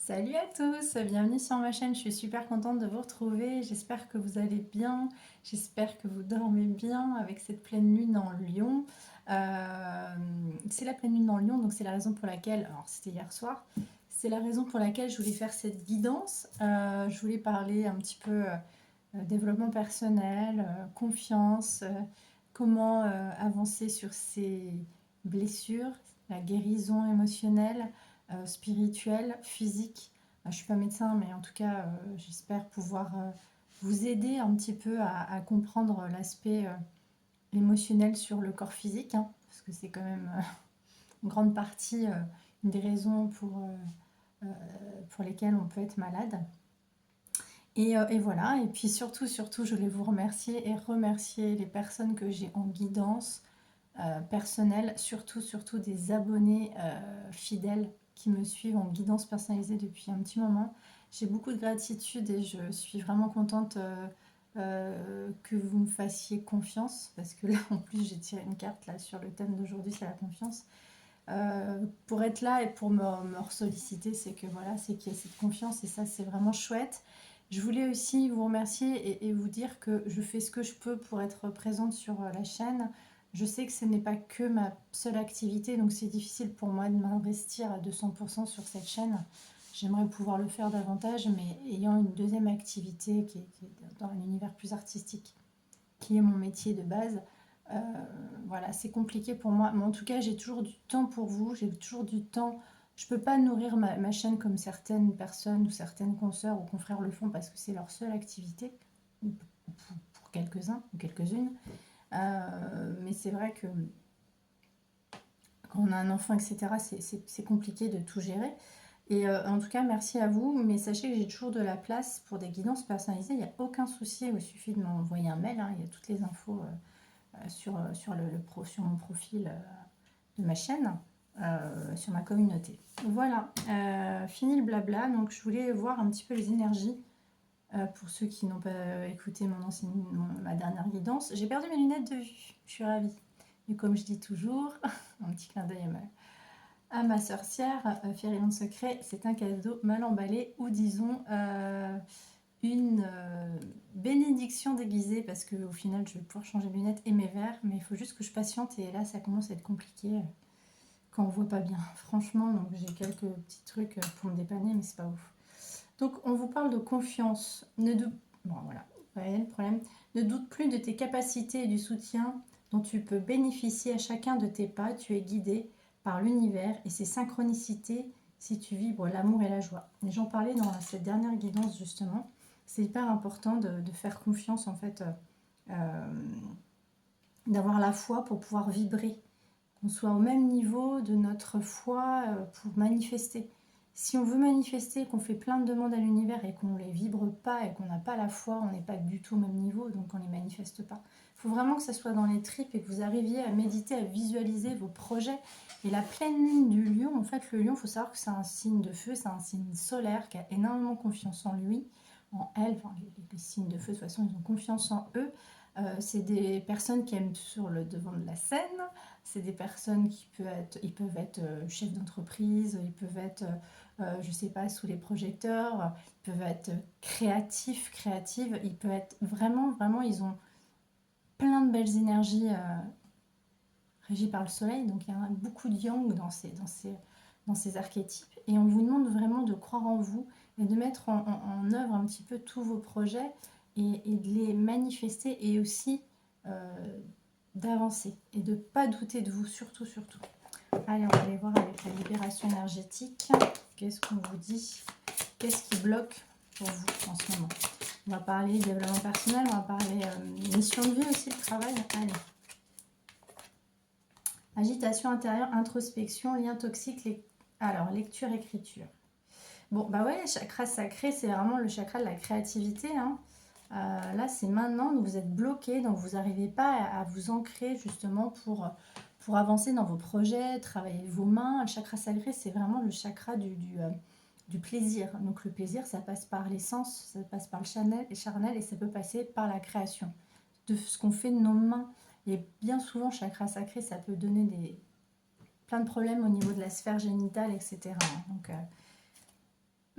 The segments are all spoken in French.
Salut à tous, bienvenue sur ma chaîne, je suis super contente de vous retrouver, j'espère que vous allez bien, j'espère que vous dormez bien avec cette pleine lune en Lion. C'est la pleine lune en Lion, donc c'est la raison pour laquelle, alors c'était hier soir, c'est la raison pour laquelle je voulais faire cette guidance. Je voulais parler un petit peu développement personnel, confiance, comment avancer sur ces blessures, la guérison émotionnelle, spirituelle, physique. Je ne suis pas médecin, mais en tout cas, j'espère pouvoir vous aider un petit peu à comprendre l'aspect émotionnel sur le corps physique, hein, parce que c'est quand même une grande partie, une des raisons pour lesquelles on peut être malade. Et voilà, et puis surtout, je voulais vous remercier et remercier les personnes que j'ai en guidance personnelle, surtout des abonnés fidèles qui me suivent en guidance personnalisée depuis un petit moment. J'ai beaucoup de gratitude et je suis vraiment contente que vous me fassiez confiance, parce que là en plus j'ai tiré une carte là sur le thème d'aujourd'hui, c'est la confiance. Pour être là et pour me solliciter, c'est que voilà, c'est qu'il y a cette confiance et ça c'est vraiment chouette. Je voulais aussi vous remercier et vous dire que je fais ce que je peux pour être présente sur la chaîne. Je sais que ce n'est pas que ma seule activité, donc c'est difficile pour moi de m'investir à 200% sur cette chaîne. J'aimerais pouvoir le faire davantage, mais ayant une deuxième activité qui est dans un univers plus artistique, qui est mon métier de base, euh, voilà, c'est compliqué pour moi. Mais en tout cas, j'ai toujours du temps pour vous, j'ai toujours du temps. Je peux pas nourrir ma chaîne comme certaines personnes ou certaines consoeurs ou confrères le font parce que c'est leur seule activité, ou pour quelques-uns ou quelques-unes. Mais c'est vrai que quand on a un enfant, etc., c'est compliqué de tout gérer. Et en tout cas, merci à vous. Mais sachez que j'ai toujours de la place pour des guidances personnalisées. Il n'y a aucun souci. Il suffit de m'envoyer un mail, hein. Il y a toutes les infos sur mon profil de ma chaîne, sur ma communauté. Voilà, fini le blabla. Donc je voulais voir un petit peu les énergies pour ceux qui n'ont pas écouté ma dernière guidance. J'ai perdu mes lunettes de vue, je suis ravie. Et comme je dis toujours, un petit clin d'œil à ma sorcière, Fairyland Secret, c'est un cadeau mal emballé, ou disons une bénédiction déguisée, parce qu'au final je vais pouvoir changer mes lunettes et mes verres, mais il faut juste que je patiente et là ça commence à être compliqué quand on voit pas bien, franchement. Donc j'ai quelques petits trucs pour me dépanner, mais c'est pas ouf. Donc on vous parle de confiance. Bon voilà, vous voyez le problème. Ne doute plus de tes capacités et du soutien dont tu peux bénéficier à chacun de tes pas. Tu es guidé par l'univers et ses synchronicités si tu vibres l'amour et la joie. Et j'en parlais dans cette dernière guidance justement. C'est hyper important de faire confiance en fait, d'avoir la foi pour pouvoir vibrer, qu'on soit au même niveau de notre foi pour manifester. Si on veut manifester, qu'on fait plein de demandes à l'univers et qu'on ne les vibre pas et qu'on n'a pas la foi, on n'est pas du tout au même niveau, donc on ne les manifeste pas. Il faut vraiment que ça soit dans les tripes et que vous arriviez à méditer, à visualiser vos projets. Et la pleine lune du lion, en fait, le lion, il faut savoir que c'est un signe de feu, c'est un signe solaire qui a énormément confiance en lui, en elle. Enfin, les signes de feu, de toute façon, ils ont confiance en eux. C'est des personnes qui aiment sur le devant de la scène. C'est des personnes ils peuvent être chefs d'entreprise, ils peuvent être, je sais pas, sous les projecteurs, ils peuvent être créatives, ils peuvent être vraiment, ils ont plein de belles énergies régies par le soleil, donc il y a beaucoup de yang dans ces archétypes, et on vous demande vraiment de croire en vous et de mettre en œuvre un petit peu tous vos projets et de les manifester, et aussi d'avancer et de ne pas douter de vous, surtout. Allez, on va aller voir avec la libération énergétique. Qu'est-ce qu'on vous dit? Qu'est-ce qui bloque pour vous en ce moment? On va parler développement personnel, on va parler mission de vie aussi, le travail. Allez. Agitation intérieure, introspection, lien toxique, alors lecture, écriture. Bon, bah ouais, chakra sacré, c'est vraiment le chakra de la créativité, hein. Là, c'est maintenant, donc vous êtes bloqué, donc vous n'arrivez pas à vous ancrer justement pour avancer dans vos projets, travailler vos mains. Le chakra sacré, c'est vraiment le chakra du plaisir. Donc le plaisir, ça passe par les sens, ça passe par le charnel, et ça peut passer par la création de ce qu'on fait de nos mains. Et bien souvent, chakra sacré, ça peut donner plein de problèmes au niveau de la sphère génitale, etc. Donc,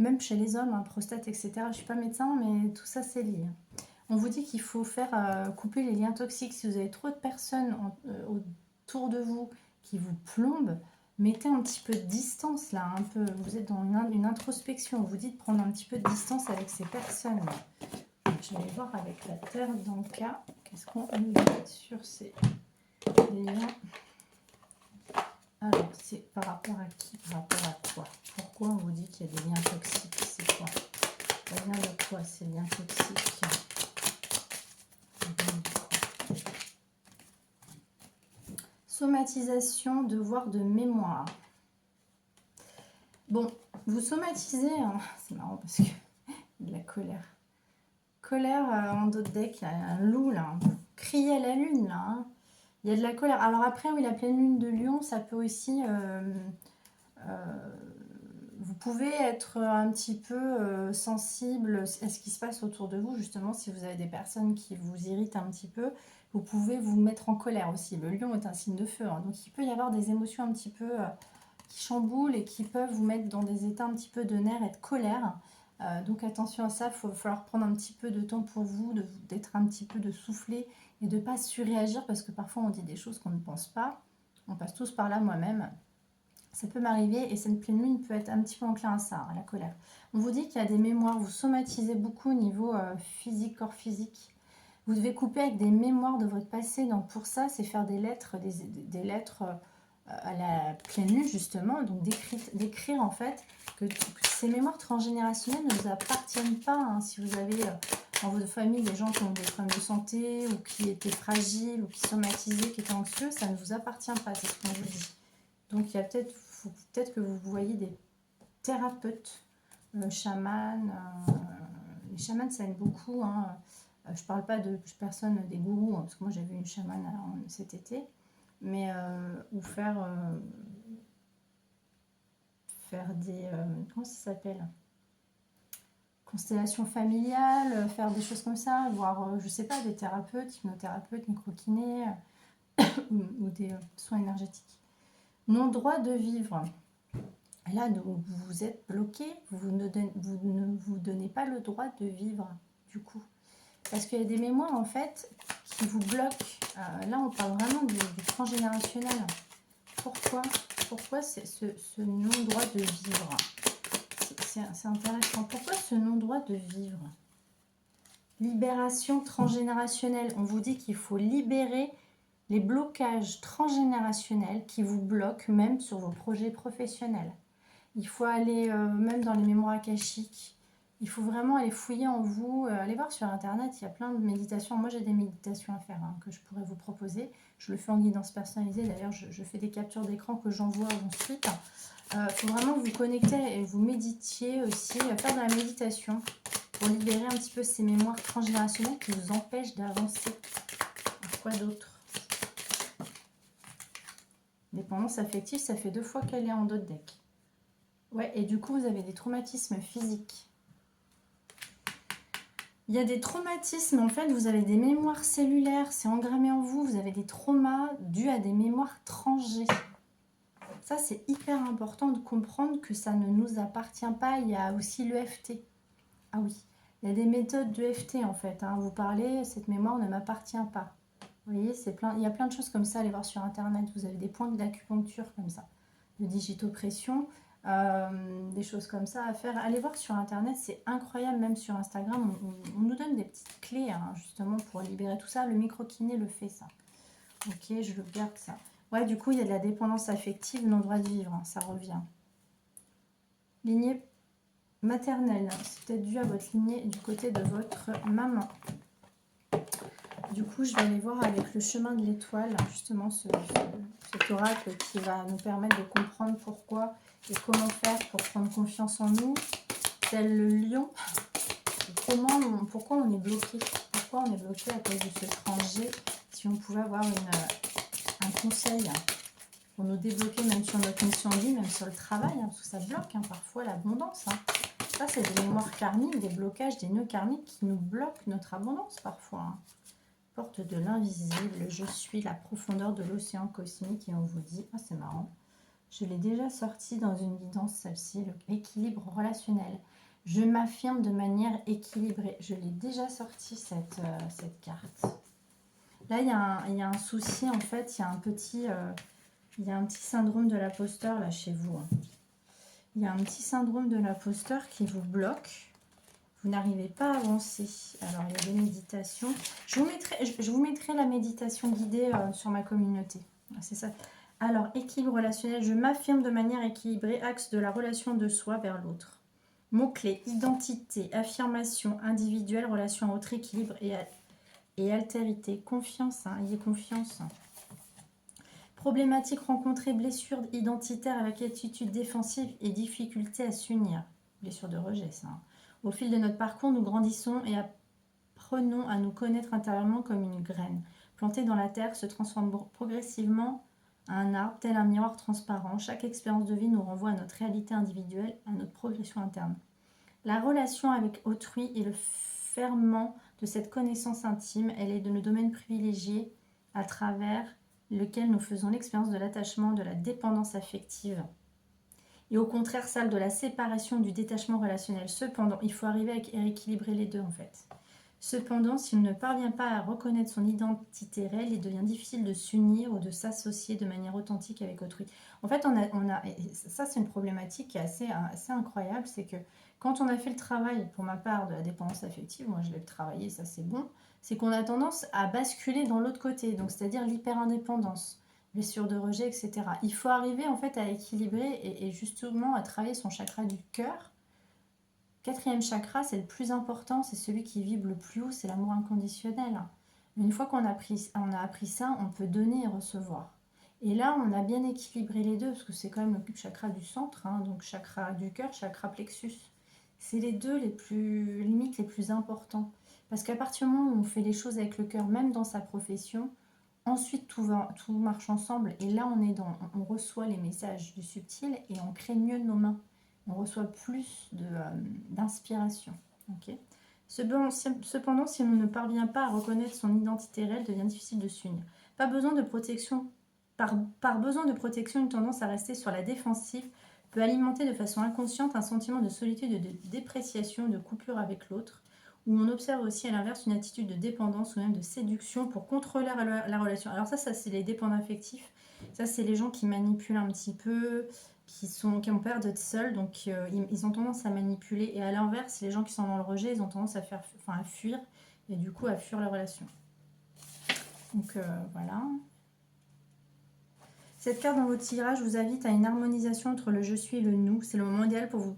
même chez les hommes, hein, prostate, etc. Je ne suis pas médecin, mais tout ça, c'est lié. On vous dit qu'il faut faire couper les liens toxiques. Si vous avez trop de personnes autour de vous qui vous plombent, mettez un petit peu de distance là, un peu. Vous êtes dans une introspection. On vous dit de prendre un petit peu de distance avec ces personnes. Je vais voir avec la Terre dans le cas. Qu'est-ce qu'on nous dit sur ces liens? Alors, c'est par rapport à qui? Par rapport à quoi? Pourquoi on vous dit qu'il y a des liens toxiques? C'est quoi? Ça vient de quoi ces liens toxiques? Somatisation, devoir de mémoire. Bon, vous somatisez, hein, c'est marrant parce que il y a de la colère. Colère en dos de deck, il y a un loup là, criez à la lune là. Hein. Il y a de la colère. Alors après, oui, la pleine lune de Lion, ça peut aussi... vous pouvez être un petit peu sensible à ce qui se passe autour de vous, justement, si vous avez des personnes qui vous irritent un petit peu, vous pouvez vous mettre en colère aussi. Le lion est un signe de feu, hein, donc il peut y avoir des émotions un petit peu qui chamboulent et qui peuvent vous mettre dans des états un petit peu de nerfs et de colère. Donc attention à ça, il va falloir prendre un petit peu de temps pour vous, d'être un petit peu de souffler et de ne pas surréagir, parce que parfois on dit des choses qu'on ne pense pas. On passe tous par là, moi-même. Ça peut m'arriver et cette pleine lune peut être un petit peu enclin à ça, à la colère. On vous dit qu'il y a des mémoires, vous somatisez beaucoup au niveau physique, corps physique. Vous devez couper avec des mémoires de votre passé. Donc pour ça, c'est faire des lettres, des lettres à la pleine lune justement. Donc d'écrire en fait que ces mémoires transgénérationnelles ne vous appartiennent pas. Hein. Si vous avez dans votre famille des gens qui ont des problèmes de santé ou qui étaient fragiles ou qui somatisaient, qui étaient anxieux, ça ne vous appartient pas, c'est ce qu'on vous dit. Donc il y a peut-être que vous voyez des thérapeutes, chamans. Les chamans, ça aide beaucoup. Hein. Je ne parle pas de personnes, des gourous, hein, parce que moi j'ai vu une chamane cet été. Mais ou faire des... comment ça s'appelle? Constellation familiale, faire des choses comme ça, voire, je sais pas, des thérapeutes, hypnothérapeutes, microkinés, ou des soins énergétiques. Non-droit de vivre. Là, vous êtes bloqué, vous ne vous donnez pas le droit de vivre, du coup. Parce qu'il y a des mémoires, en fait, qui vous bloquent. Là, on parle vraiment du transgénérationnel. Pourquoi ce non-droit de vivre? C'est intéressant. Pourquoi ce non-droit de vivre? Libération transgénérationnelle. On vous dit qu'il faut libérer les blocages transgénérationnels qui vous bloquent même sur vos projets professionnels. Il faut aller même dans les mémoires akashiques. Il faut vraiment aller fouiller en vous. Allez voir sur Internet, il y a plein de méditations. Moi, j'ai des méditations à faire hein, que je pourrais vous proposer. Je le fais en guidance personnalisée. D'ailleurs, je fais des captures d'écran que j'envoie ensuite. Il faut vraiment vous connecter et vous méditiez aussi, faire de la méditation pour libérer un petit peu ces mémoires transgénérationnelles qui vous empêchent d'avancer. Quoi d'autre? Dépendance affective, ça fait 2 fois qu'elle est en dos de deck. Ouais, et du coup, vous avez des traumatismes physiques. Il y a des traumatismes, en fait, vous avez des mémoires cellulaires, c'est engrammé en vous, vous avez des traumas dus à des mémoires transgé. Ça, c'est hyper important de comprendre que ça ne nous appartient pas. Il y a aussi l'EFT. Ah oui, il y a des méthodes d'EFT, en fait. Hein. Vous parlez, cette mémoire ne m'appartient pas. Vous voyez, il y a plein de choses comme ça, allez voir sur Internet. Vous avez des points d'acupuncture comme ça, de digitopression. Des choses comme ça à faire. Allez voir sur Internet, c'est incroyable. Même sur Instagram, on nous donne des petites clés hein, justement pour libérer tout ça. Le micro-kiné le fait ça. Ok, je le garde ça. Ouais, du coup, il y a de la dépendance affective, non-droit de vivre, hein, ça revient. Lignée maternelle, c'est peut-être dû à votre lignée du côté de votre maman. Du coup, je vais aller voir avec le chemin de l'étoile, justement cet oracle qui va nous permettre de comprendre pourquoi et comment faire pour prendre confiance en nous, tel le lion. Pourquoi on est bloqué? Pourquoi on est bloqué à cause de ce transgé? Si on pouvait avoir un conseil pour nous débloquer, même sur notre mission de vie, même sur le travail, hein, parce que ça bloque hein, parfois l'abondance. Hein. Ça, c'est des mémoires karmiques, des blocages, des nœuds karmiques qui nous bloquent notre abondance parfois. Hein. Porte de l'invisible, je suis la profondeur de l'océan cosmique et on vous dit, ah c'est marrant, Je l'ai déjà sorti dans une guidance, celle-ci, l'équilibre relationnel. Je m'affirme de manière équilibrée. Je l'ai déjà sorti cette carte. Là, il y a un souci, en fait, il y a un petit syndrome de l'imposteur là chez vous. Il y a un petit syndrome de l'imposteur qui vous bloque. Vous n'arrivez pas à avancer. Alors, il y a des méditations. Je vous mettrai la méditation guidée sur ma communauté. C'est ça. Alors, équilibre relationnel. Je m'affirme de manière équilibrée, axe de la relation de soi vers l'autre. Mots-clés, identité, affirmation individuelle, relation à autre, équilibre et altérité. Confiance, ayez confiance. Problématiques rencontrées, blessures identitaires avec attitude défensive et difficulté à s'unir. Blessure de rejet, ça. Au fil de notre parcours, nous grandissons et apprenons à nous connaître intérieurement comme une graine. Plantée dans la terre, se transforme progressivement en un arbre, tel un miroir transparent. Chaque expérience de vie nous renvoie à notre réalité individuelle, à notre progression interne. La relation avec autrui est le ferment de cette connaissance intime. Elle est le domaine privilégié à travers lequel nous faisons l'expérience de l'attachement, de la dépendance affective. Et au contraire, celle de la séparation, du détachement relationnel. Cependant, il faut arriver à équilibrer les deux en fait. Cependant, si on ne parvient pas à reconnaître son identité réelle, il devient difficile de s'unir ou de s'associer de manière authentique avec autrui. En fait, et ça c'est une problématique qui est assez incroyable, c'est que quand on a fait le travail, pour ma part, de la dépendance affective, moi je l'ai travaillé, ça c'est bon, c'est qu'on a tendance à basculer dans l'autre côté, donc c'est-à-dire l'hyper-indépendance, blessure de rejet, etc. Il faut arriver en fait à équilibrer et justement à travailler son chakra du cœur. Quatrième chakra, c'est le plus important, c'est celui qui vibre le plus haut, c'est l'amour inconditionnel. Mais une fois qu'on a appris ça, on peut donner et recevoir. Et là, on a bien équilibré les deux, parce que c'est quand même le chakra du centre, donc chakra du cœur, chakra plexus. C'est les deux les plus importants. Parce qu'à partir du moment où on fait les choses avec le cœur, même dans sa profession, ensuite tout marche ensemble. Et là, on reçoit les messages du subtil et on crée mieux de nos mains. On reçoit plus d'inspiration. Okay. Cependant, si on ne parvient pas à reconnaître son identité réelle, il devient difficile de s'unir. Pas besoin de protection. Par besoin de protection, une tendance à rester sur la défensive peut alimenter de façon inconsciente un sentiment de solitude et de dépréciation, de coupure avec l'autre, où on observe aussi à l'inverse une attitude de dépendance ou même de séduction pour contrôler la relation. Alors ça c'est les dépendants affectifs. Ça, c'est les gens qui manipulent un petit peu, qui ont peur d'être seuls, donc ils ont tendance à manipuler. Et à l'inverse, les gens qui sont dans le rejet, ils ont tendance à fuir, et du coup à fuir la relation. Donc voilà. Cette carte dans votre tirage vous invite à une harmonisation entre le je suis et le nous. C'est le moment idéal pour vous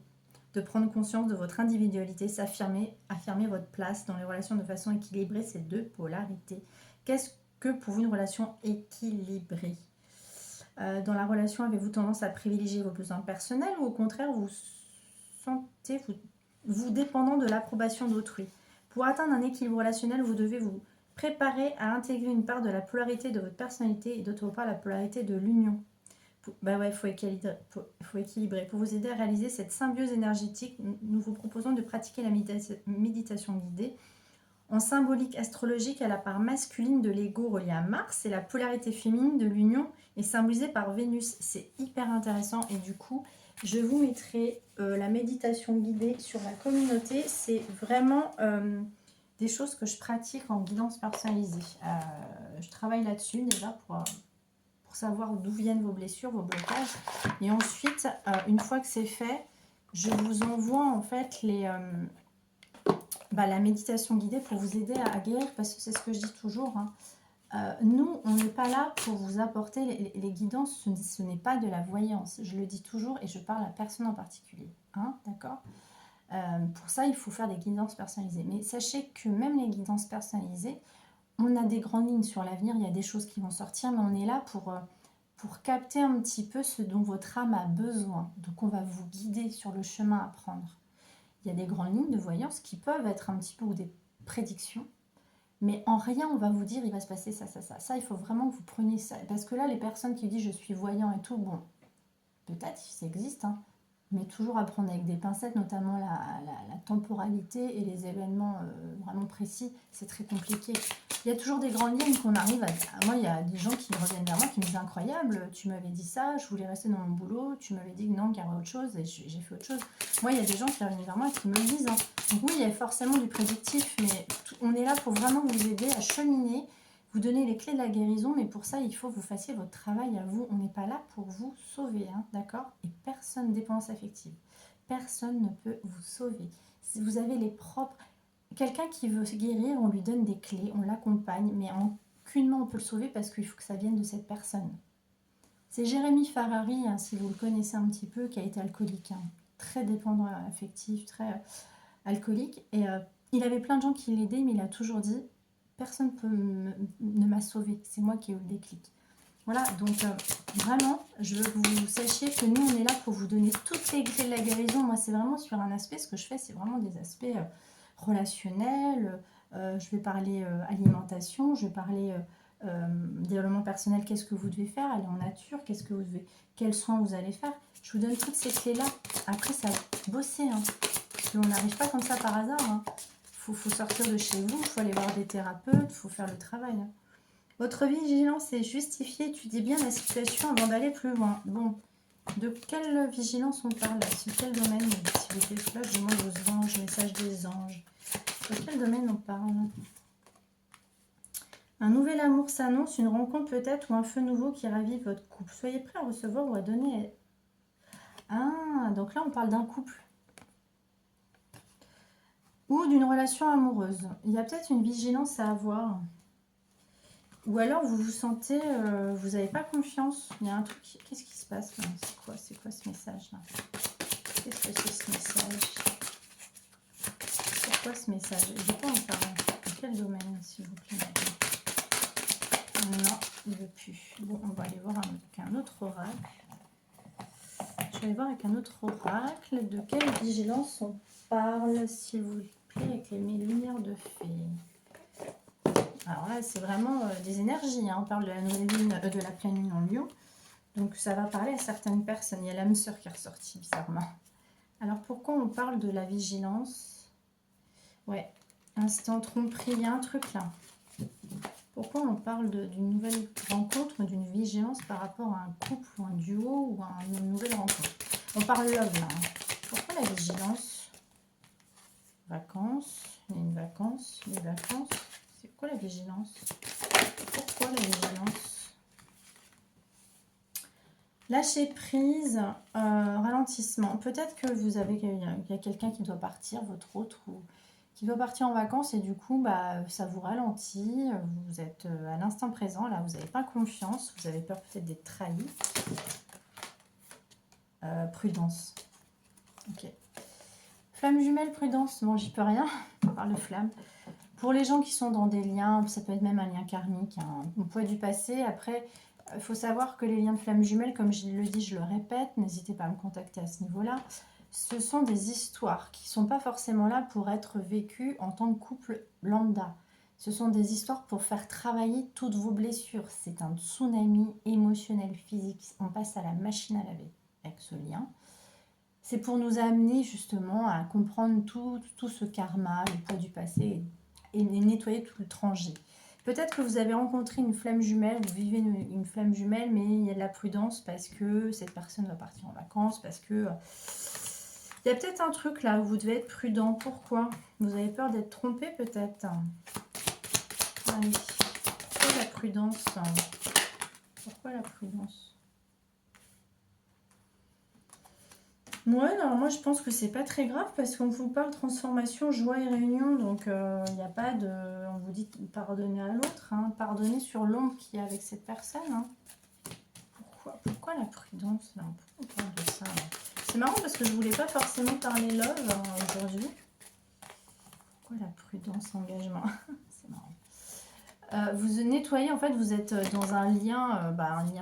de prendre conscience de votre individualité, affirmer votre place dans les relations de façon équilibrée, ces deux polarités. Qu'est-ce que pour vous une relation équilibrée ? Dans la relation, avez-vous tendance à privilégier vos besoins personnels ou au contraire vous sentez vous dépendant de l'approbation d'autrui? Pour atteindre un équilibre relationnel, vous devez vous préparer à intégrer une part de la polarité de votre personnalité et d'autre part la polarité de l'union. Il faut équilibrer. Pour vous aider à réaliser cette symbiose énergétique, nous vous proposons de pratiquer la méditation guidée. En symbolique astrologique, à la part masculine de l'ego relié à Mars et la polarité féminine de l'union est symbolisée par Vénus. C'est hyper intéressant et du coup, je vous mettrai la méditation guidée sur la communauté. C'est vraiment des choses que je pratique en guidance personnalisée. Je travaille là-dessus déjà pour savoir d'où viennent vos blessures, vos blocages. Et ensuite, une fois que c'est fait, je vous envoie en fait la méditation guidée pour vous aider à guérir, parce que c'est ce que je dis toujours. Nous, on n'est pas là pour vous apporter les guidances, ce n'est pas de la voyance. Je le dis toujours et je parle à personne en particulier. D'accord ? Pour ça, il faut faire des guidances personnalisées. Mais sachez que même les guidances personnalisées, on a des grandes lignes sur l'avenir, il y a des choses qui vont sortir, mais on est là pour capter un petit peu ce dont votre âme a besoin. Donc on va vous guider sur le chemin à prendre. Il y a des grandes lignes de voyance qui peuvent être un petit peu ou des prédictions, mais en rien on va vous dire il va se passer ça, ça, ça. Ça, il faut vraiment que vous preniez ça. Parce que là, les personnes qui disent je suis voyant et tout, bon, peut-être ça existe, mais toujours à prendre avec des pincettes, notamment la temporalité et les événements vraiment précis. C'est très compliqué. Il y a toujours des grandes lignes qu'on arrive à... Moi, il y a des gens qui reviennent vers moi qui me disent incroyable, tu m'avais dit ça, je voulais rester dans mon boulot, tu m'avais dit que non, qu'il y avait autre chose et j'ai fait autre chose. Moi, il y a des gens qui reviennent vers moi qui me le disent. Hein. Donc oui, il y a forcément du prédictif, mais on est là pour vraiment vous aider à cheminer, vous donner les clés de la guérison, mais pour ça, il faut que vous fassiez votre travail à vous. On n'est pas là pour vous sauver, hein, d'accord? Et personne, dépendance affective, personne ne peut vous sauver. Si vous avez les propres... Quelqu'un qui veut se guérir, on lui donne des clés, on l'accompagne, mais aucunement on peut le sauver parce qu'il faut que ça vienne de cette personne. C'est Jérémy Ferrari, hein, si vous le connaissez un petit peu, qui a été alcoolique, hein, très dépendant affectif, très alcoolique. Et il avait plein de gens qui l'aidaient, mais il a toujours dit, personne ne m'a sauvé, c'est moi qui ai eu le déclic. Voilà, donc vraiment, je veux que vous sachiez que nous, on est là pour vous donner toutes les clés de la guérison. Moi, c'est vraiment sur un aspect, ce que je fais, c'est vraiment des aspects relationnels. Je vais parler alimentation, je vais parler développement personnel, qu'est-ce que vous devez faire, aller en nature, qu'est-ce que vous devez, quels soins vous allez faire. Je vous donne toutes ces clés-là. Après, ça va bosser, hein, parce qu'on n'arrive pas comme ça par hasard. Hein. Faut sortir de chez vous, il faut aller voir des thérapeutes, il faut faire le travail. Hein. Votre vigilance est justifiée, étudiez bien la situation avant d'aller plus loin. Bon, de quelle vigilance on parle là? Sur quel domaine? S'il vous plaît, flash, je demande aux anges, message des anges. Sur quel domaine on parle? Un nouvel amour s'annonce, une rencontre peut-être ou un feu nouveau qui ravive votre couple. Soyez prêts à recevoir ou à donner. Ah, donc là on parle d'un couple. Ou d'une relation amoureuse. Il y a peut-être une vigilance à avoir. Ou alors vous vous sentez, vous n'avez pas confiance. Il y a un truc, qu'est-ce qui se passe là? C'est quoi ce message là? Qu'est-ce que c'est ce message? C'est quoi ce message? De quoi on parle? Dans quel domaine s'il vous plaît? Non, il ne veut plus. Bon, on va aller voir avec un autre oracle. Je vais aller voir avec un autre oracle. De quelle vigilance on parle, s'il vous plaît, avec les lumières de fée? Alors là, c'est vraiment des énergies. Hein. On parle de la nouvelle lune, de la pleine lune en Lion. Donc ça va parler à certaines personnes. Il y a l'âme sœur qui est ressortie, bizarrement. Alors pourquoi on parle de la vigilance? Ouais, instant tromperie, il y a un truc là. Pourquoi on parle d'une nouvelle rencontre, d'une vigilance par rapport à un couple ou un duo ou à une nouvelle rencontre? On parle love là. Hein. Pourquoi la vigilance? Vacances, il y a une vacance, les vacances. C'est quoi la vigilance? Pourquoi la vigilance? Lâcher prise, ralentissement. Peut-être que vous avez, il y a quelqu'un qui doit partir, votre autre, ou qui doit partir en vacances et du coup, bah, ça vous ralentit. Vous êtes à l'instant présent, là, vous n'avez pas confiance, vous avez peur peut-être d'être trahi. Prudence. Ok. Flamme jumelle, prudence. Bon, j'y peux rien. On parle de flamme. Pour les gens qui sont dans des liens, ça peut être même un lien karmique, hein, un poids du passé. Après, il faut savoir que les liens de flamme jumelle, comme je le dis, je le répète, n'hésitez pas à me contacter à ce niveau-là. Ce sont des histoires qui ne sont pas forcément là pour être vécues en tant que couple lambda. Ce sont des histoires pour faire travailler toutes vos blessures. C'est un tsunami émotionnel, physique. On passe à la machine à laver avec ce lien. C'est pour nous amener justement à comprendre tout ce karma, le poids du passé et nettoyer tout le transgé. Peut-être que vous avez rencontré une flamme jumelle, vous vivez une flamme jumelle, mais il y a de la prudence parce que cette personne va partir en vacances, parce que... il y a peut-être un truc là où vous devez être prudent. Pourquoi? Vous avez peur d'être trompé peut-être. Allez. Pourquoi la prudence? Pourquoi la prudence? Ouais, alors moi je pense que c'est pas très grave parce qu'on vous parle transformation, joie et réunion, donc il n'y a pas de... On vous dit pardonner à l'autre, hein, pardonner sur l'ombre qu'il y a avec cette personne. Hein. Pourquoi la prudence là? Pourquoi on parle de ça? C'est marrant parce que je voulais pas forcément parler love aujourd'hui. Pourquoi la prudence, engagement? C'est marrant. Vous nettoyez, en fait, vous êtes dans un lien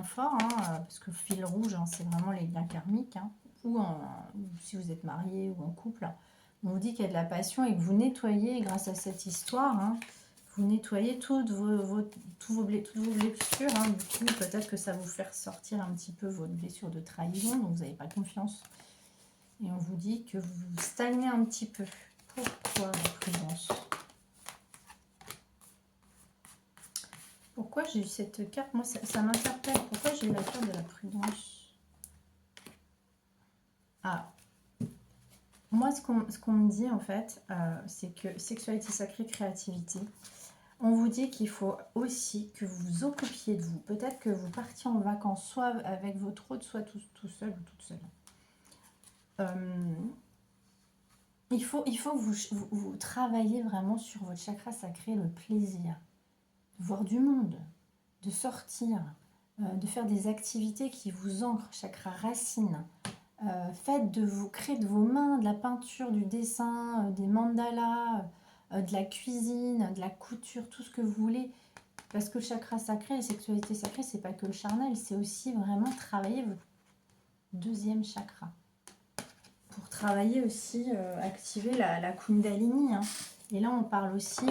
fort, hein, parce que le fil rouge, hein, c'est vraiment les liens karmiques, hein, ou si vous êtes marié ou en couple, on vous dit qu'il y a de la passion et que vous nettoyez grâce à cette histoire, hein, vous nettoyez toutes vos blessures, hein, du coup, peut-être que ça vous fait ressortir un petit peu votre blessure de trahison, donc vous n'avez pas confiance. Et on vous dit que vous stagnez un petit peu. Pourquoi la prudence? Pourquoi j'ai eu cette carte? Moi, ça m'interpelle. Pourquoi j'ai eu la carte de la prudence? Ah, moi, ce qu'on me dit, en fait, c'est que sexualité sacrée, créativité, on vous dit qu'il faut aussi que vous vous occupiez de vous. Peut-être que vous partiez en vacances, soit avec votre hôte, soit tout seul ou toute seule. Il faut que vous travaillez vraiment sur votre chakra sacré, le plaisir. De voir du monde, de sortir, de faire des activités qui vous ancrent, chakra racine. Faites de vous créer de vos mains, de la peinture, du dessin, des mandalas, de la cuisine, de la couture, tout ce que vous voulez. Parce que le chakra sacré, la sexualité sacrée, c'est pas que le charnel, c'est aussi vraiment travailler votre deuxième chakra. Pour travailler aussi, activer la Kundalini. Hein. Et là, on parle aussi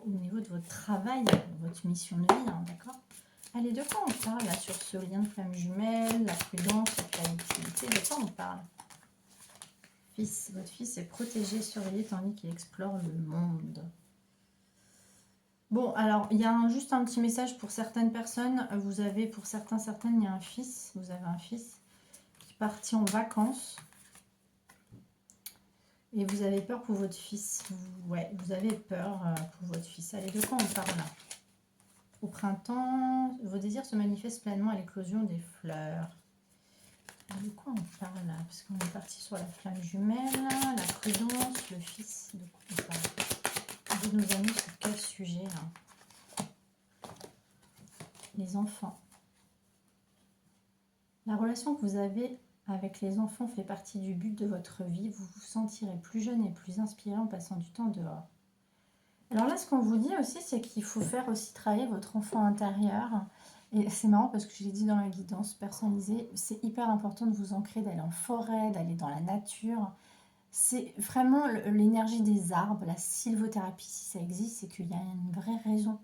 au niveau de votre travail, votre mission de vie, hein, d'accord? Allez, de quoi on parle là sur ce lien de flamme jumelle, la prudence, la créativité? De quoi on parle? Votre fils est protégé, surveillé, tandis qu'il explore le monde. Bon, alors, il y a juste un petit message pour certaines personnes. Vous avez, pour certaines, il y a un fils. Vous avez un fils qui est parti en vacances. Et vous avez peur pour votre fils. Ouais, vous avez peur pour votre fils. Allez, de quoi on parle là? Au printemps, vos désirs se manifestent pleinement à l'éclosion des fleurs. De quoi on parle là? Parce qu'on est parti sur la flamme jumelle, la prudence, le fils. De quoi on parle? Vous nous amenez sur quel sujet là? Les enfants. La relation que vous avez avec les enfants fait partie du but de votre vie. Vous vous sentirez plus jeune et plus inspiré en passant du temps dehors. Alors là, ce qu'on vous dit aussi, c'est qu'il faut faire aussi travailler votre enfant intérieur. Et c'est marrant parce que je l'ai dit dans la guidance personnalisée, c'est hyper important de vous ancrer, d'aller en forêt, d'aller dans la nature. C'est vraiment l'énergie des arbres, la sylvothérapie, si ça existe, c'est qu'il y a une vraie raison.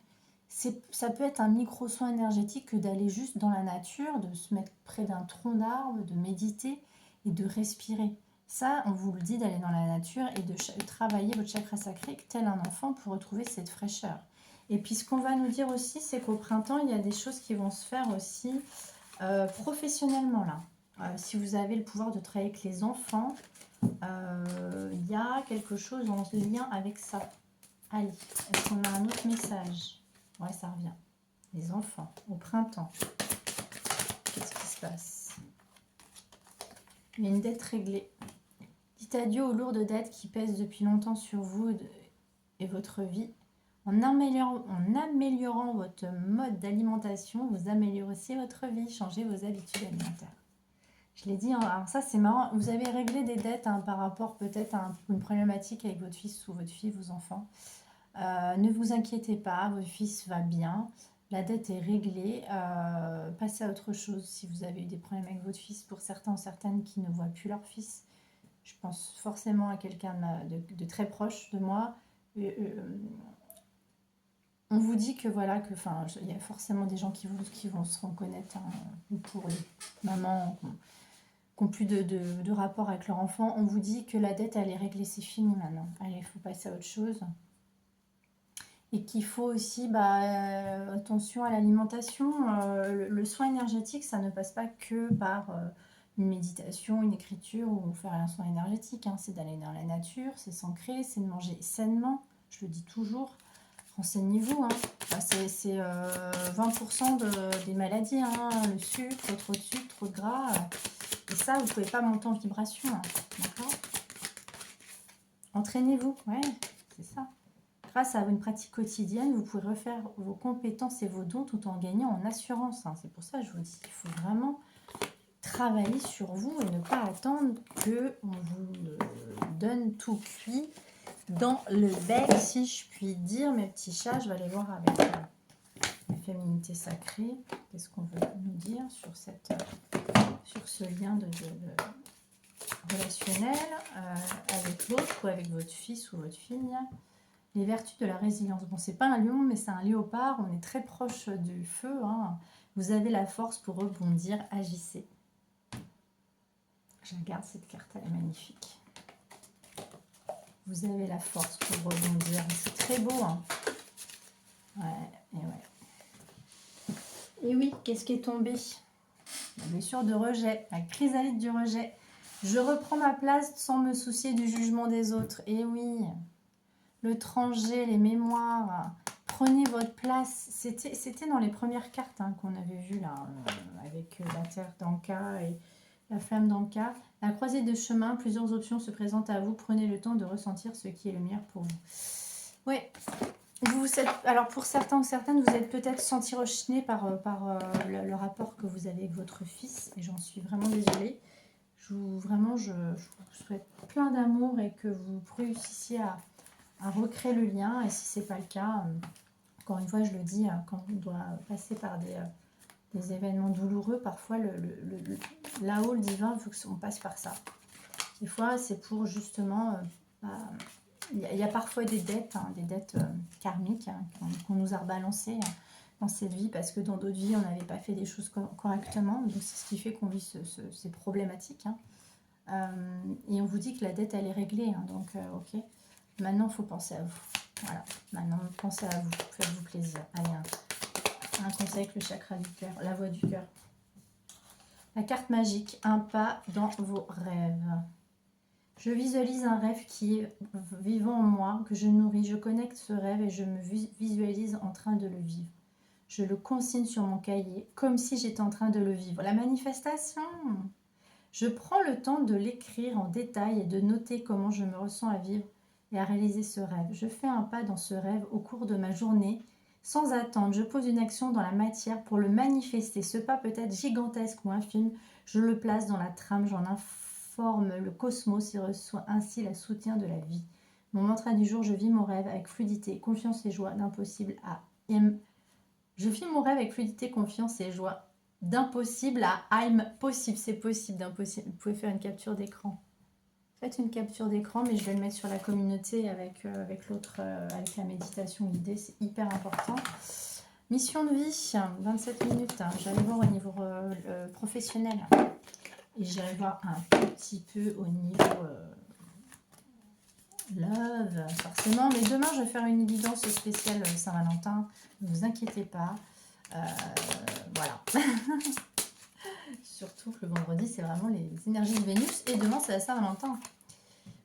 Ça peut être un micro-soin énergétique que d'aller juste dans la nature, de se mettre près d'un tronc d'arbre, de méditer et de respirer. Ça, on vous le dit d'aller dans la nature et de travailler votre chakra sacré tel un enfant pour retrouver cette fraîcheur. Et puis ce qu'on va nous dire aussi, c'est qu'au printemps, il y a des choses qui vont se faire aussi professionnellement là. Si vous avez le pouvoir de travailler avec les enfants, il y a quelque chose en lien avec ça. Allez, est-ce qu'on a un autre message? Ouais, ça revient. Les enfants, au printemps. Qu'est-ce qui se passe? Il y a une dette réglée. Dites adieu aux lourdes dettes qui pèsent depuis longtemps sur vous et votre vie. En améliorant votre mode d'alimentation, vous améliorez aussi votre vie, changez vos habitudes alimentaires. Je l'ai dit, hein, alors ça c'est marrant, vous avez réglé des dettes hein, par rapport peut-être à une problématique avec votre fils ou votre fille, vos enfants. Ne vous inquiétez pas, votre fils va bien, la dette est réglée, passez à autre chose si vous avez eu des problèmes avec votre fils. Pour certains ou certaines qui ne voient plus leur fils, je pense forcément à quelqu'un de très proche de moi. On vous dit que voilà, il y a forcément des gens qui vont se reconnaître, hein, pour les mamans qui n'ont plus de rapport avec leur enfant. On vous dit que la dette, elle est réglée, c'est fini maintenant. Allez, il faut passer à autre chose. Et qu'il faut aussi, attention à l'alimentation. Le soin énergétique, ça ne passe pas que par une méditation, une écriture ou faire un soin énergétique. Hein. C'est d'aller dans la nature, c'est s'ancrer, c'est de manger sainement. Je le dis toujours. Renseignez-vous. Hein. C'est 20% des maladies. Hein. Le sucre, trop de sucre, trop de gras. Et ça, vous ne pouvez pas monter en vibration. Hein. D'accord? Entraînez-vous. Ouais, c'est ça. Grâce à une pratique quotidienne, vous pouvez refaire vos compétences et vos dons tout en gagnant en assurance. Hein. C'est pour ça que je vous dis qu'il faut vraiment travailler sur vous et ne pas attendre qu'on vous donne tout cuit dans le bec, si je puis dire. Mes petits chats, je vais aller voir avec la féminité sacrée. Qu'est-ce qu'on veut nous dire sur ce lien de relationnel avec l'autre ou avec votre fils ou votre fille. Les vertus de la résilience. Bon, c'est pas un lion, mais c'est un léopard. On est très proche du feu. Hein. Vous avez la force pour rebondir. Agissez. Je regarde cette carte, elle est magnifique. Vous avez la force pour rebondir. C'est très beau, hein. Ouais, et ouais. Et oui, qu'est-ce qui est tombé? La blessure de rejet, la chrysalide du rejet. Je reprends ma place sans me soucier du jugement des autres. Et oui, le tranger, les mémoires. Prenez votre place. C'était dans les premières cartes hein, qu'on avait vues là, avec la terre d'Anka et la flamme d'Anka. La croisée de chemin, plusieurs options se présentent à vous. Prenez le temps de ressentir ce qui est le meilleur pour vous. Oui. Alors pour certains ou certaines, vous êtes peut-être senti rejeté par le rapport que vous avez avec votre fils. Et j'en suis vraiment désolée. Je vous souhaite plein d'amour et que vous réussissiez à recréer le lien. Et si ce n'est pas le cas, encore une fois, je le dis, quand on doit passer par des événements douloureux, parfois là-haut, le divin veut qu'on passe par ça. Des fois, c'est pour justement... il y a parfois des dettes, karmiques qu'on nous a rebalancées dans cette vie parce que dans d'autres vies, on n'avait pas fait des choses correctement. Donc, c'est ce qui fait qu'on vit ces problématiques. Et on vous dit que la dette, elle est réglée. Donc, ok. Maintenant, il faut penser à vous. Voilà. Maintenant, pensez à vous. Faites-vous plaisir. Allez, un conseil avec le chakra du cœur, la voix du cœur. La carte magique, un pas dans vos rêves. Je visualise un rêve qui est vivant en moi, que je nourris. Je connecte ce rêve et je me visualise en train de le vivre. Je le consigne sur mon cahier, comme si j'étais en train de le vivre. La manifestation! Je prends le temps de l'écrire en détail et de noter comment je me ressens à vivre et à réaliser ce rêve. Je fais un pas dans ce rêve au cours de ma journée. Sans attendre, je pose une action dans la matière pour le manifester. Ce pas peut être gigantesque ou infime. Je le place dans la trame, j'en informe le cosmos et reçoit ainsi le soutien de la vie. Mon mantra du jour, je vis mon rêve avec fluidité, confiance et joie, d'impossible à... Je vis mon rêve avec fluidité, confiance et joie. D'impossible à I'm possible. C'est possible d'impossible. Vous pouvez faire une capture d'écran. Faites une capture d'écran, mais je vais le mettre sur la communauté avec l'autre, avec la méditation guidée. C'est hyper important. Mission de vie, 27 minutes. J'allais voir au niveau professionnel. Et j'irai voir un tout petit peu au niveau love, forcément. Mais demain, je vais faire une guidance spéciale Saint-Valentin. Ne vous inquiétez pas. Voilà. Surtout que le vendredi, c'est vraiment les énergies de Vénus. Et demain, c'est la Saint-Valentin.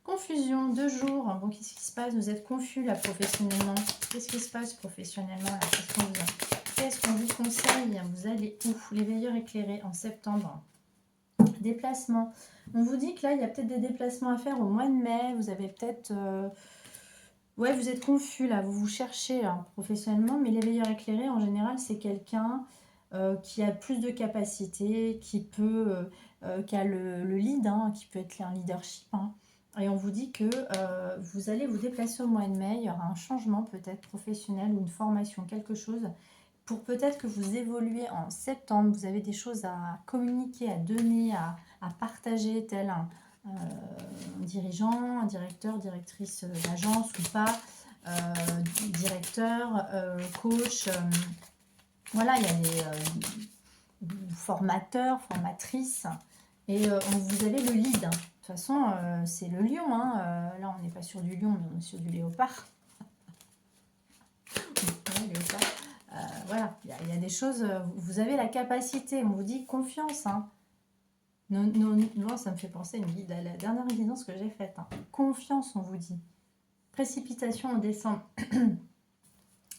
Confusion, 2 jours. Bon, qu'est-ce qui se passe? Vous êtes confus là professionnellement. Qu'est-ce qui se passe professionnellement là? Qu'est-ce qu'on vous conseille? Vous allez où? Les veilleurs éclairés en septembre. Déplacement. On vous dit que là, il y a peut-être des déplacements à faire au mois de mai. Vous avez peut-être... Ouais, vous êtes confus là. Vous cherchez professionnellement. Mais les veilleurs éclairés, en général, c'est quelqu'un qui a plus de capacité, qui a le lead, qui peut être un leadership. Et on vous dit que vous allez vous déplacer au mois de mai. Il y aura un changement peut-être professionnel ou une formation, quelque chose. Pour peut-être que vous évoluez en septembre. Vous avez des choses à communiquer, à donner, à partager, tel un dirigeant, un directeur, directrice d'agence ou pas, directeur, coach. Voilà, il y a des formateurs, formatrices. Et vous avez le lead. De toute façon, c'est le lion. Là, on n'est pas sur du lion, mais on est sur du léopard. Ouais, léopard. Voilà, il y a des choses. Vous avez la capacité. On vous dit confiance. Non, ça me fait penser à la dernière guidance que j'ai faite. Confiance, on vous dit. Précipitation en décembre.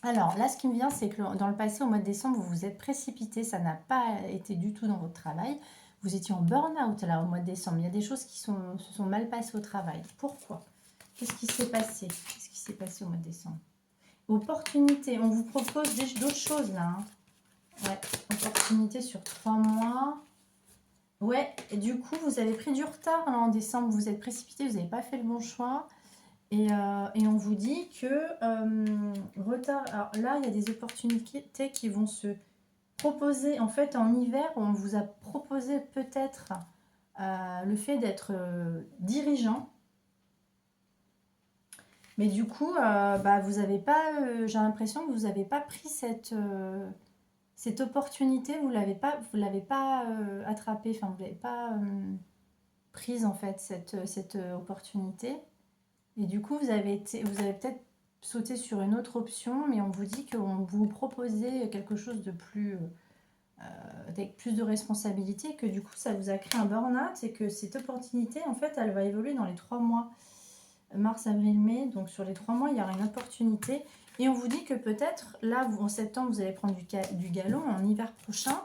Alors, là, ce qui me vient, c'est que dans le passé, au mois de décembre, vous vous êtes précipité. Ça n'a pas été du tout dans votre travail. Vous étiez en burn-out, là, au mois de décembre. Il y a des choses qui se sont mal passées au travail. Pourquoi? Qu'est-ce qui s'est passé? Qu'est-ce qui s'est passé au mois de décembre? Opportunité. On vous propose d'autres choses, là. Ouais, opportunité sur 3 mois. Ouais, et du coup, vous avez pris du retard là, en décembre. Vous êtes précipité, vous n'avez pas fait le bon choix. Et on vous dit que retard. Alors là, il y a des opportunités qui vont se proposer. En fait, en hiver, on vous a proposé peut-être le fait d'être dirigeant. Mais du coup, vous n'avez pas. J'ai l'impression que vous n'avez pas pris cette opportunité. Vous l'avez pas attrapée. Enfin, vous l'avez pas. prise en fait cette opportunité. Et du coup, vous avez peut-être sauté sur une autre option, mais on vous dit qu'on vous proposait quelque chose de plus, avec plus de responsabilité, que du coup, ça vous a créé un burn-out et que cette opportunité, en fait, elle va évoluer dans les 3 mois. Mars, avril, mai. Donc, sur les 3 mois, il y aura une opportunité. Et on vous dit que peut-être, là, en septembre, vous allez prendre du galon. En hiver prochain,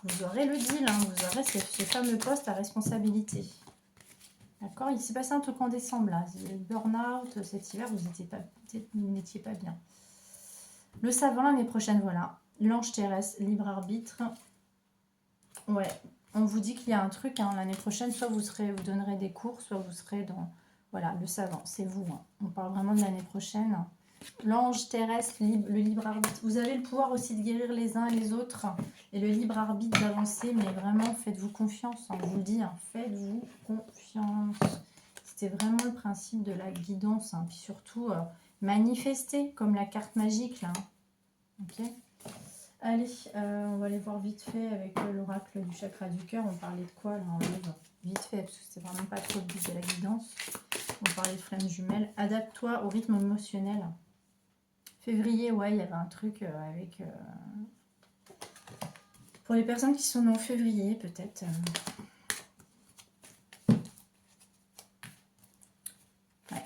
vous aurez le deal. Hein, vous aurez ce fameux poste à responsabilité. D'accord? Il s'est passé un truc en décembre, là. Le burn-out, cet hiver, vous n'étiez pas bien. Le savant, l'année prochaine, voilà. L'ange terrestre, libre arbitre. Ouais, on vous dit qu'il y a un truc, hein, l'année prochaine, soit vous donnerez des cours, soit vous serez dans... Voilà, le savant, c'est vous. Hein. On parle vraiment de l'année prochaine. L'ange terrestre, le libre arbitre. Vous avez le pouvoir aussi de guérir les uns et les autres. Et le libre arbitre d'avancer, mais vraiment, faites-vous confiance. Hein, je vous le dis, hein, faites-vous confiance. C'était vraiment le principe de la guidance. Hein, puis surtout, manifester, comme la carte magique, là. Ok. Allez, on va aller voir vite fait avec l'oracle du chakra du cœur. On parlait de quoi là en live? Vite fait, parce que c'est vraiment pas trop le but de la guidance. On parlait de flammes jumelles. Adapte-toi au rythme émotionnel. Février, ouais, il y avait un truc avec... pour les personnes qui sont nées en février, peut-être. Ouais.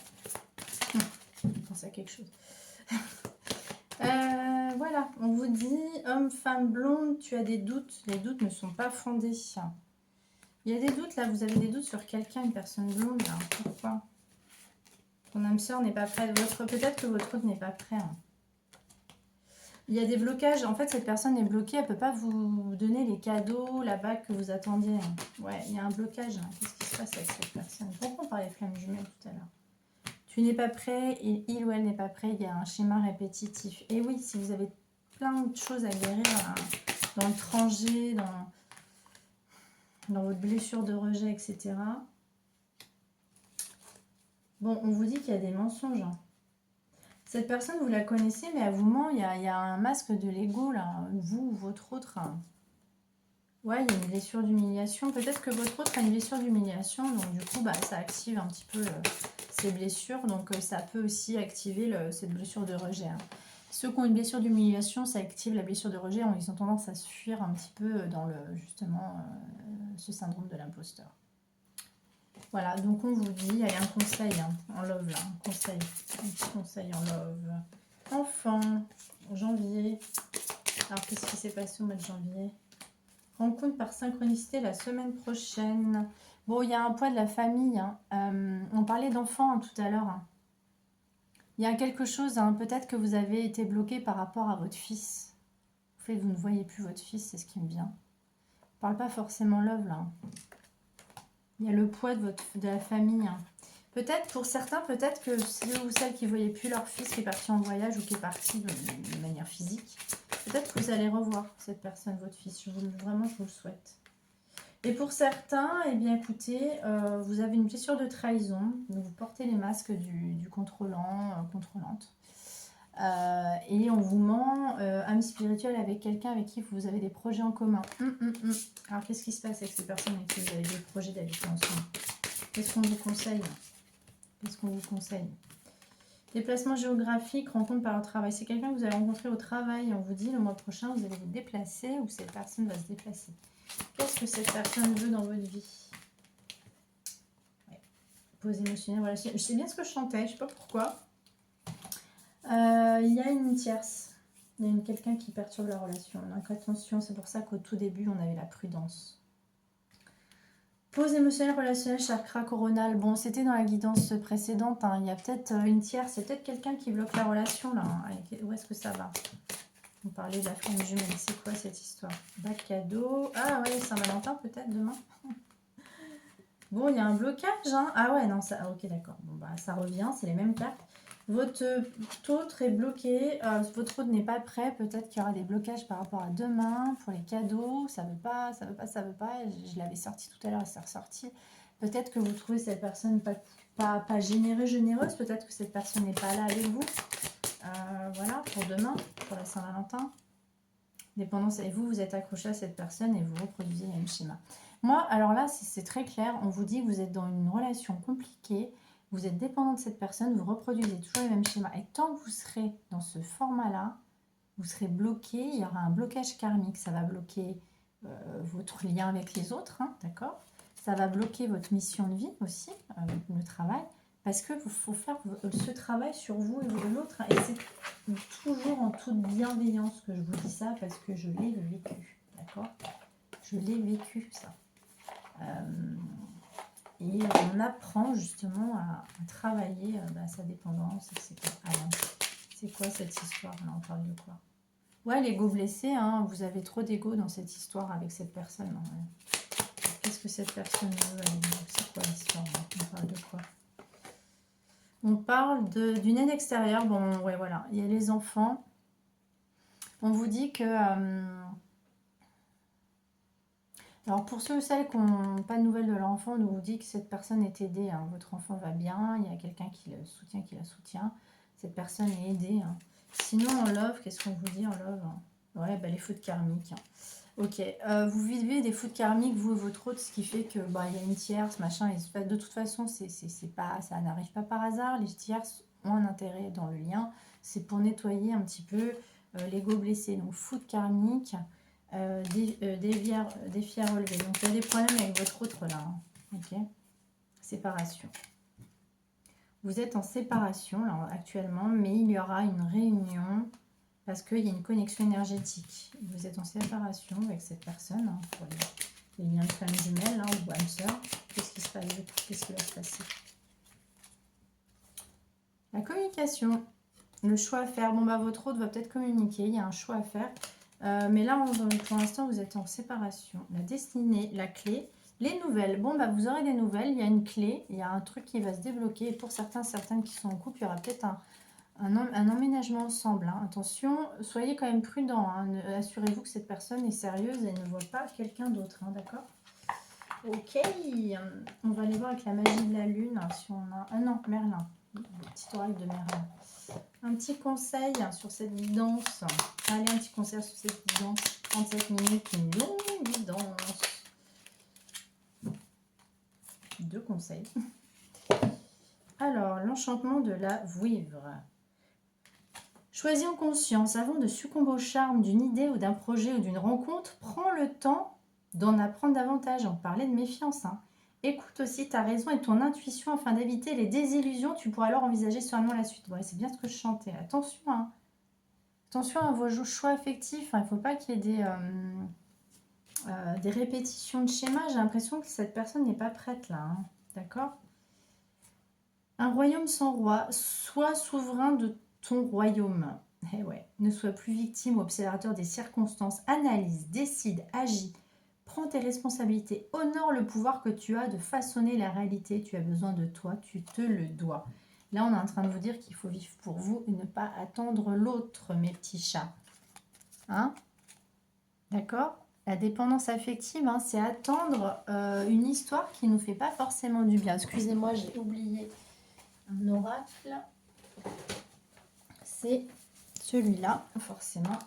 Je pense à quelque chose. Voilà, on vous dit, homme, femme, blonde, tu as des doutes. Les doutes ne sont pas fondés. Il y a des doutes, là, vous avez des doutes sur quelqu'un, une personne blonde, là. Pourquoi? Ton âme sœur n'est pas prête. Peut-être que votre autre n'est pas prêt. Hein. Il y a des blocages. En fait, cette personne est bloquée. Elle ne peut pas vous donner les cadeaux, la bague que vous attendiez. Hein. Ouais, il y a un blocage. Hein. Qu'est-ce qui se passe avec cette personne? Pourquoi on parlait de flammes jumelles tout à l'heure? Tu n'es pas prêt et il ou elle n'est pas prêt. Il y a un schéma répétitif. Et oui, si vous avez plein de choses à guérir hein, dans le tranger, dans votre blessure de rejet, etc. Bon, on vous dit qu'il y a des mensonges. Hein. Cette personne, vous la connaissez, mais elle vous ment. Il y a un masque de l'ego, là. Vous ou votre autre. Hein. Ouais, il y a une blessure d'humiliation. Peut-être que votre autre a une blessure d'humiliation. Donc, du coup, bah, ça active un petit peu ces blessures. Donc, ça peut aussi activer cette blessure de rejet. Hein. Ceux qui ont une blessure d'humiliation, ça active la blessure de rejet. Ils ont tendance à se fuir un petit peu dans justement ce syndrome de l'imposteur. Voilà, donc on vous dit, il y a un conseil hein, en love là, un petit conseil en love. Enfant, janvier. Alors qu'est-ce qui s'est passé au mois de janvier? Rencontre par synchronicité la semaine prochaine. Bon, il y a un poids de la famille. Hein. On parlait d'enfants hein, tout à l'heure. Hein. Il y a quelque chose, hein, peut-être que vous avez été bloqué par rapport à votre fils. En fait, vous ne voyez plus votre fils, c'est ce qui me vient. Je ne parle pas forcément love là. Il y a le poids de la famille. Hein. Peut-être, pour certains, peut-être que ceux ou celles qui ne voyaient plus leur fils qui est parti en voyage ou qui est parti de manière physique, peut-être que vous allez revoir cette personne, votre fils. Vraiment, je vous le souhaite. Et pour certains, eh bien, écoutez, vous avez une blessure de trahison. Donc vous portez les masques du contrôlant, contrôlante. Et on vous ment, âme spirituelle avec quelqu'un avec qui vous avez des projets en commun. Alors, qu'est-ce qui se passe avec ces personnes avec qui vous avez des projets d'habiter ensemble? Qu'est-ce qu'on vous conseille? Qu'est-ce qu'on vous conseille? Déplacement géographique, rencontre par le travail. C'est quelqu'un que vous allez rencontrer au travail. On vous dit, le mois prochain, vous allez vous déplacer ou cette personne va se déplacer. Qu'est-ce que cette personne veut dans votre vie? Ouais. Pause émotionnelle, voilà. Je sais bien ce que je chantais, je ne sais pas pourquoi. Il y a une tierce. Il y a quelqu'un qui perturbe la relation. Donc attention, c'est pour ça qu'au tout début, on avait la prudence. Pause émotionnelle, relationnelle, chakra coronal. Bon, c'était dans la guidance précédente. Hein. Il y a peut-être une tierce. C'est peut-être quelqu'un qui bloque la relation, là. Hein. Où est-ce que ça va? On parlait de la flamme jumelle. C'est quoi cette histoire? Bac cadeau. Ah ouais, Saint-Valentin, peut-être, demain. Bon, il y a un blocage. Hein. Ah ouais, non, ça... Ok, d'accord. Bon, bah, ça revient. C'est les mêmes cartes. Votre autre est bloqué, votre autre n'est pas prêt, peut-être qu'il y aura des blocages par rapport à demain pour les cadeaux, ça veut pas, ça veut pas, ça veut pas, je l'avais sorti tout à l'heure et c'est ressorti. Peut-être que vous trouvez cette personne pas généreuse, peut-être que cette personne n'est pas là avec vous. Voilà, pour demain, pour la Saint-Valentin. Dépendance, et vous, vous êtes accroché à cette personne et vous reproduisez le même schéma. Moi, alors là, c'est très clair. On vous dit que vous êtes dans une relation compliquée, vous êtes dépendant de cette personne, vous reproduisez toujours les mêmes schémas. Et tant que vous serez dans ce format-là, vous serez bloqué, il y aura un blocage karmique. Ça va bloquer votre lien avec les autres, hein, d'accord? Ça va bloquer votre mission de vie aussi, le travail. Parce que faut faire ce travail sur vous et l'autre. Et c'est toujours en toute bienveillance que je vous dis ça, parce que je l'ai vécu. D'accord? Je l'ai vécu, ça. Et on apprend justement à travailler sa dépendance. C'est quoi cette histoire? Là, on parle de quoi? Ouais, l'ego blessé, hein, vous avez trop d'ego dans cette histoire avec cette personne. Hein, ouais. Qu'est-ce que cette personne veut? C'est quoi l'histoire? On parle de quoi? On parle d'une aide extérieure. Bon, ouais, voilà. Il y a les enfants. On vous dit que... alors, pour ceux et celles qui n'ont pas de nouvelles de leur enfant, on vous dit que cette personne est aidée. Hein. Votre enfant va bien. Il y a quelqu'un qui le soutient, qui la soutient. Cette personne est aidée. Hein. Sinon, en love, qu'est-ce qu'on vous dit en love? Ouais, bah, les fautes karmiques. Hein. Ok, vous vivez des fautes karmiques, vous et votre autre, ce qui fait que il y a une tierce, machin, et de toute façon, c'est pas, ça n'arrive pas par hasard. Les tierces ont un intérêt dans le lien. C'est pour nettoyer un petit peu l'ego blessé. Donc, fautes karmiques, défis à relever. Donc, il y a des problèmes avec votre autre là. Hein. Ok, séparation. Vous êtes en séparation là, actuellement, mais il y aura une réunion. Parce qu'il y a une connexion énergétique. Vous êtes en séparation avec cette personne, hein, pour les liens de famille jumelles, hein, ou âme sœur. Qu'est-ce qui se passe? Qu'est-ce qui va se passer? La communication, le choix à faire. Bon, votre autre va peut-être communiquer, il y a un choix à faire. Mais là, pour l'instant, vous êtes en séparation. La destinée, la clé, les nouvelles. Bon, vous aurez des nouvelles, il y a une clé, il y a un truc qui va se débloquer. Et pour certaines qui sont en couple, il y aura peut-être un emménagement ensemble. Hein. Attention, soyez quand même prudent. Hein. Assurez-vous que cette personne est sérieuse et ne voit pas quelqu'un d'autre. Hein, d'accord? Ok. On va aller voir avec la magie de la lune. Si on a... Ah non, Merlin. Petit oracle de Merlin. Un petit conseil sur cette guidance. Allez, un petit conseil sur cette guidance. 37 minutes, une longue guidance. 2 conseils. Alors, l'enchantement de la vouivre. Choisis en conscience, avant de succomber au charme d'une idée ou d'un projet ou d'une rencontre, prends le temps d'en apprendre davantage. On parlait de méfiance. Hein. Écoute aussi ta raison et ton intuition afin d'éviter les désillusions. Tu pourras alors envisager sereinement la suite. Ouais, c'est bien ce que je chantais. Attention, hein. Attention à vos choix affectifs. Hein. Il ne faut pas qu'il y ait des répétitions de schémas. J'ai l'impression que cette personne n'est pas prête là. Hein. D'accord? Un royaume sans roi. Sois souverain de ton royaume. Eh ouais. Ne sois plus victime ou observateur des circonstances. Analyse, décide, agis. Prends tes responsabilités. Honore le pouvoir que tu as de façonner la réalité. Tu as besoin de toi. Tu te le dois. Là, on est en train de vous dire qu'il faut vivre pour vous et ne pas attendre l'autre, mes petits chats. Hein? D'accord? La dépendance affective, hein, c'est attendre une histoire qui ne nous fait pas forcément du bien. Excusez-moi, j'ai oublié un oracle. C'est celui-là, forcément,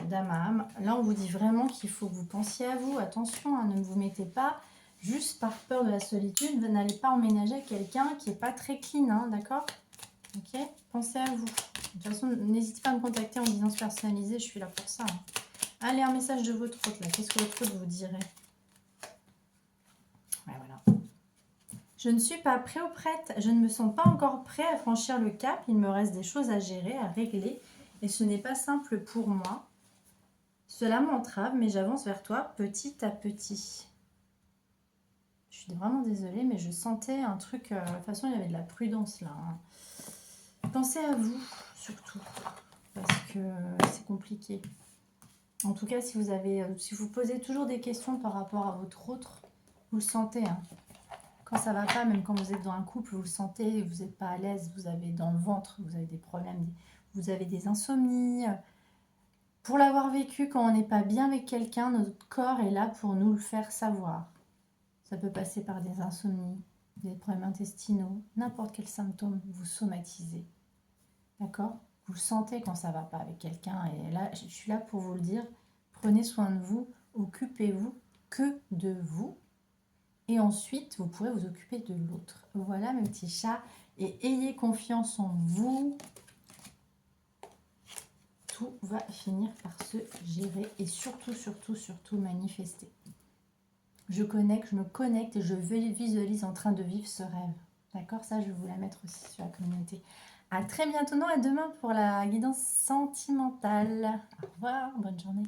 d'Amaham. Là, on vous dit vraiment qu'il faut que vous pensiez à vous. Attention, hein, ne vous mettez pas juste par peur de la solitude. Vous n'allez pas emménager quelqu'un qui n'est pas très clean, hein, d'accord? Ok? Pensez à vous. De toute façon, n'hésitez pas à me contacter en disant se personnaliser, je suis là pour ça. Hein. Allez, un message de votre hôte, là. Qu'est-ce que votre hôte vous dirait? Ouais, voilà. Je ne suis pas prêt ou prête. Je ne me sens pas encore prêt à franchir le cap. Il me reste des choses à gérer, à régler. Et ce n'est pas simple pour moi. Cela m'entrave, mais j'avance vers toi petit à petit. Je suis vraiment désolée, mais je sentais un truc... de toute façon, il y avait de la prudence, là. Hein. Pensez à vous, surtout. Parce que c'est compliqué. En tout cas, si vous posez toujours des questions par rapport à votre autre, vous le sentez. Hein. Quand ça va pas, même quand vous êtes dans un couple, vous le sentez, vous n'êtes pas à l'aise, vous avez dans le ventre, vous avez des problèmes, vous avez des insomnies. Pour l'avoir vécu, quand on n'est pas bien avec quelqu'un, notre corps est là pour nous le faire savoir. Ça peut passer par des insomnies, des problèmes intestinaux, n'importe quel symptôme vous somatisez. D'accord? Vous le sentez quand ça va pas avec quelqu'un. Et là, je suis là pour vous le dire. Prenez soin de vous. Occupez-vous que de vous. Et ensuite, vous pourrez vous occuper de l'autre. Voilà mes petits chats. Et ayez confiance en vous. Tout va finir par se gérer. Et surtout, surtout, surtout manifester. Je me connecte et je visualise en train de vivre ce rêve. D'accord? Ça, je vais vous la mettre aussi sur la communauté. À très bientôt, non, à demain pour la guidance sentimentale. Au revoir, bonne journée.